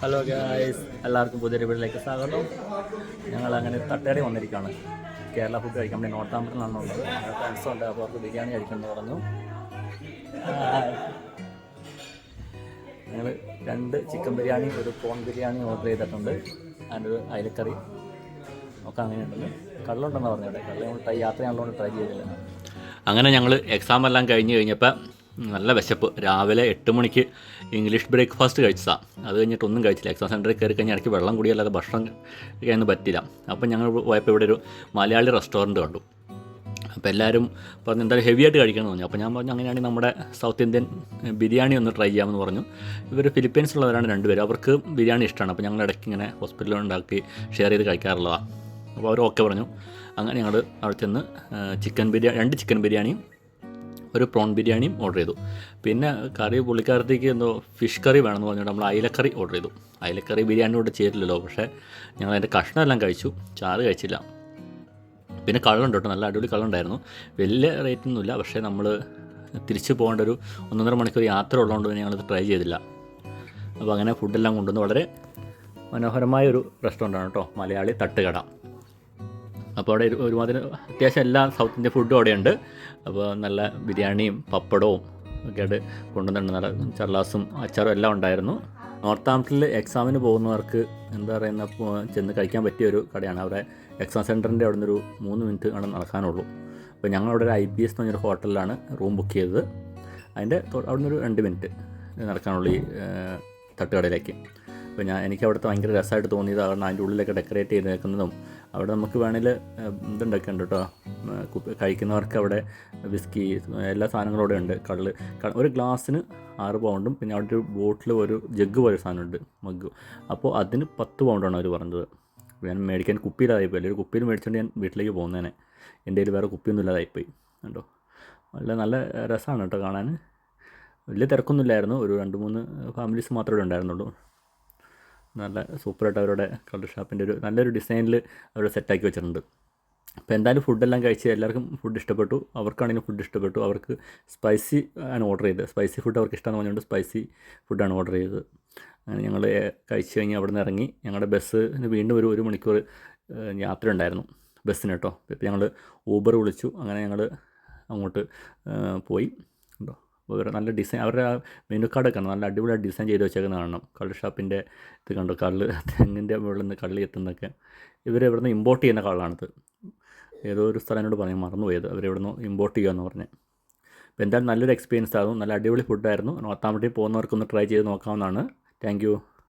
Hello guys, എല്ലാവർക്കും പുതിയൊരു വീട്ടിലേക്ക് സ്വാഗതം. ഞങ്ങളങ്ങനെ തട്ടേടെ വന്നിരിക്കുകയാണ്. കേരള ഫുഡ് കഴിക്കാൻ വേണ്ടി നോർത്താമ്പലത്തിലാണുള്ളത്. ഞങ്ങളുടെ ഫ്രണ്ട്സ് ഉണ്ട്, അപ്പോൾ അവർക്ക് ബിരിയാണി കഴിക്കണമെന്ന് പറഞ്ഞു. ഞങ്ങൾ 2 ചിക്കൻ ബിരിയാണി, ഒരു പ്രോൺ ബിരിയാണി ഓർഡർ ചെയ്തിട്ടുണ്ട്. അതിനൊരു അയലക്കറി ഒക്കെ അങ്ങനെയുണ്ടല്ലോ. കള്ളുണ്ടെന്ന് പറഞ്ഞത്, കള്ള് നമ്മൾ യാത്രയാണല്ലോ ട്രൈ ചെയ്തില്ല. അങ്ങനെ ഞങ്ങൾ എക്സാം എല്ലാം കഴിഞ്ഞപ്പോൾ നല്ല വിശപ്പ്. രാവിലെ 8 മണിക്ക് ഇംഗ്ലീഷ് ബ്രേക്ക്ഫാസ്റ്റ് കഴിച്ചതാണ്. അത് കഴിഞ്ഞിട്ടൊന്നും കഴിച്ചില്ല. എക്സാം സെൻറ്ററിൽ കയറി കഴിഞ്ഞാൽ ഇടയ്ക്ക് വെള്ളം കുടിയല്ലാതെ ഭക്ഷണം കഴിക്കാനൊന്നും പറ്റില്ല. അപ്പം ഞങ്ങൾ പോയപ്പോൾ ഇവിടെ ഒരു മലയാളി റെസ്റ്റോറൻറ്റ് കണ്ടു. അപ്പോൾ എല്ലാവരും പറഞ്ഞു എന്തായാലും ഹെവി ആയിട്ട് കഴിക്കണമെന്ന് പറഞ്ഞു. അപ്പോൾ ഞാൻ പറഞ്ഞു അങ്ങനെയാണെങ്കിൽ നമ്മുടെ സൗത്ത് ഇന്ത്യൻ ബിരിയാണി ഒന്ന് ട്രൈ ചെയ്യാമെന്ന് പറഞ്ഞു. ഇവർ ഫിലിപ്പീൻസിലുള്ളവരാണ് 2 പേര്. അവർക്ക് ബിരിയാണി ഇഷ്ടമാണ്. അപ്പോൾ ഞങ്ങൾ ഇടയ്ക്ക് ഇങ്ങനെ ഹോസ്പിറ്റലിൽ ഉണ്ടാക്കി ഷെയർ ചെയ്ത് കഴിക്കാറുള്ളതാണ്. അപ്പോൾ അവർ ഓക്കെ പറഞ്ഞു. അങ്ങനെ ഞങ്ങൾ അവിടെ ചെന്ന് 2 ചിക്കൻ ബിരിയാണിയും ഒരു പ്രോൺ ബിരിയാണിയും ഓർഡർ ചെയ്തു. പിന്നെ കറി പുള്ളിക്കാരത്തേക്ക് എന്തോ ഫിഷ് കറി വേണമെന്ന് പറഞ്ഞിട്ട് നമ്മൾ അയിലക്കറി ഓർഡർ ചെയ്തു. അയിലക്കറി ബിരിയാണിയോട് ചേരില്ലല്ലോ. പക്ഷേ ഞങ്ങൾ അതിൻ്റെ കഷ്ണമെല്ലാം കഴിച്ചു, ചാറ് കഴിച്ചില്ല. പിന്നെ കള്ളുണ്ട് കേട്ടോ, നല്ല അടിപൊളി കള്ളുണ്ടായിരുന്നു. വലിയ റേറ്റൊന്നുമില്ല. പക്ഷേ നമ്മൾ തിരിച്ച് പോകേണ്ട ഒരു 1.5 മണിക്കൂർ യാത്ര ഉള്ളതുകൊണ്ട് തന്നെ ഞങ്ങളത് ട്രൈ ചെയ്തില്ല. അപ്പോൾ അങ്ങനെ ഫുഡെല്ലാം കൊണ്ടുവന്ന് വളരെ മനോഹരമായൊരു റെസ്റ്റോറൻ്റാണ് കേട്ടോ, മലയാളി തട്ടുകട. അപ്പോൾ അവിടെ ഒരുമാതിരി അത്യാവശ്യം എല്ലാ സൗത്ത് ഇന്ത്യൻ ഫുഡും അവിടെയുണ്ട്. അപ്പോൾ നല്ല ബിരിയാണിയും പപ്പടവും ഒക്കെ ആയിട്ട് കൊണ്ടുവന്നിട്ടുണ്ട്. നല്ല ചർലാസും അച്ചാറും എല്ലാം ഉണ്ടായിരുന്നു. നോർത്താംപ്ടണിൽ എക്സാമിന് പോകുന്നവർക്ക് എന്താ പറയുന്ന ചെന്ന് കഴിക്കാൻ പറ്റിയ ഒരു കടയാണ്. അവിടെ എക്സാം സെൻറ്ററിൻ്റെ അവിടെ നിന്നൊരു 3 മിനിറ്റ് ആണ് നടക്കാനുള്ളൂ. അപ്പോൾ ഞങ്ങളവിടെ ഒരു IPS എന്ന് പറഞ്ഞൊരു ഹോട്ടലിലാണ് റൂം ബുക്ക് ചെയ്തത്. അതിൻ്റെ അവിടെ നിന്നൊരു 2 മിനിറ്റ് നടക്കാനുള്ളൂ ഈ തട്ടുകടയിലേക്ക്. അപ്പോൾ എനിക്ക് അവിടുത്തെ ഭയങ്കര രസമായിട്ട് തോന്നിയത് കാരണം അതിൻ്റെ ഉള്ളിലൊക്കെ ഡെക്കറേറ്റ് ചെയ്ത് നിൽക്കുന്നതും അവിടെ നമുക്ക് വേണമെങ്കിൽ ഇതുണ്ടൊക്കെ ഉണ്ട് കേട്ടോ. കഴിക്കുന്നവർക്ക് അവിടെ വിസ്കി എല്ലാ സാധനങ്ങളും അവിടെ ഉണ്ട്. ഒരു ഗ്ലാസ്സിന് 6 പൗണ്ടും പിന്നെ അവിടെ ഒരു ബോട്ടിൽ ഒരു ജഗ് പോലെ സാധനമുണ്ട്, മഗ്. അപ്പോൾ അതിന് 10 പൗണ്ടാണ് അവർ പറഞ്ഞത്. ഞാൻ മേടിക്കാൻ കുപ്പിയിലായിപ്പോയി. അല്ലെങ്കിൽ ഒരു കുപ്പിയിൽ മേടിച്ചുകൊണ്ട് ഞാൻ വീട്ടിലേക്ക് പോകുന്നതിനെ. എൻ്റെ കയ്യിൽ വേറെ കുപ്പിയൊന്നും ഇല്ലാതായിപ്പോയി കേട്ടോ. നല്ല രസമാണ് കേട്ടോ കാണാൻ. വലിയ തിരക്കൊന്നുമില്ലായിരുന്നു. ഒരു 2-3 ഫാമിലീസ് മാത്രമേ ഉണ്ടായിരുന്നുള്ളൂ. നല്ല സൂപ്പറായിട്ട് അവരുടെ കളർ ഷാപ്പിൻ്റെ നല്ലൊരു ഡിസൈനിൽ അവർ സെറ്റാക്കി വെച്ചിട്ടുണ്ട്. അപ്പോൾ എന്തായാലും ഫുഡെല്ലാം കഴിച്ച് എല്ലാവർക്കും ഫുഡ് ഇഷ്ടപ്പെട്ടു. അവർക്കാണെങ്കിലും ഫുഡ് ഇഷ്ടപ്പെട്ടു. അവർക്ക് സ്പൈസി ആണ് ഓർഡർ ചെയ്തത്. സ്പൈസി ഫുഡ് അവർക്ക് ഇഷ്ടമാണെന്ന് പറഞ്ഞുകൊണ്ട് സ്പൈസി ഫുഡാണ് ഓർഡർ ചെയ്തത്. അങ്ങനെ ഞങ്ങൾ കഴിച്ച് കഴിഞ്ഞ് അവിടെ നിന്ന് ഇറങ്ങി. ഞങ്ങളുടെ ബസ്സിന് വീണ്ടും ഒരു മണിക്കൂർ യാത്ര ഉണ്ടായിരുന്നു ബസ്സിന് കേട്ടോ. ഇപ്പോൾ ഞങ്ങൾ ഊബർ വിളിച്ചു. അങ്ങനെ ഞങ്ങൾ അങ്ങോട്ട് പോയി കേട്ടോ. വേറെ നല്ല ഡിസൈൻ അവരുടെ ആ മെനു കാർഡൊക്കെ ആണ് നല്ല അടിപൊളിയായിട്ട് ഡിസൈൻ ചെയ്ത് വെച്ചേക്കുന്നത് കാണണം. കള്ള് ഷാപ്പിൻ്റെ ഇത് കണ്ടു. തെങ്ങിൻ്റെ മുകളിൽ നിന്ന് കള്ളി എത്തുന്നതൊക്കെ ഇവർ നിന്ന് ഇമ്പോർട്ട് ചെയ്യുന്ന കള്ളാണിത്. ഏതോ ഒരു സ്ഥലം എന്നോട് പറയാൻ മറന്നുപോയത്. അവരെവിടുന്ന് ഇമ്പോർട്ട് ചെയ്യുകയെന്ന് പറഞ്ഞ്. അപ്പോൾ എന്തായാലും നല്ലൊരു എക്സ്പീരിയൻസ് ആകും. നല്ല അടിപൊളി ഫുഡായിരുന്നു. നോർത്താമ്പലത്തിൽ പോകുന്നവർക്കൊന്ന് ട്രൈ ചെയ്ത് നോക്കാവുന്നതാണ്. Thank you.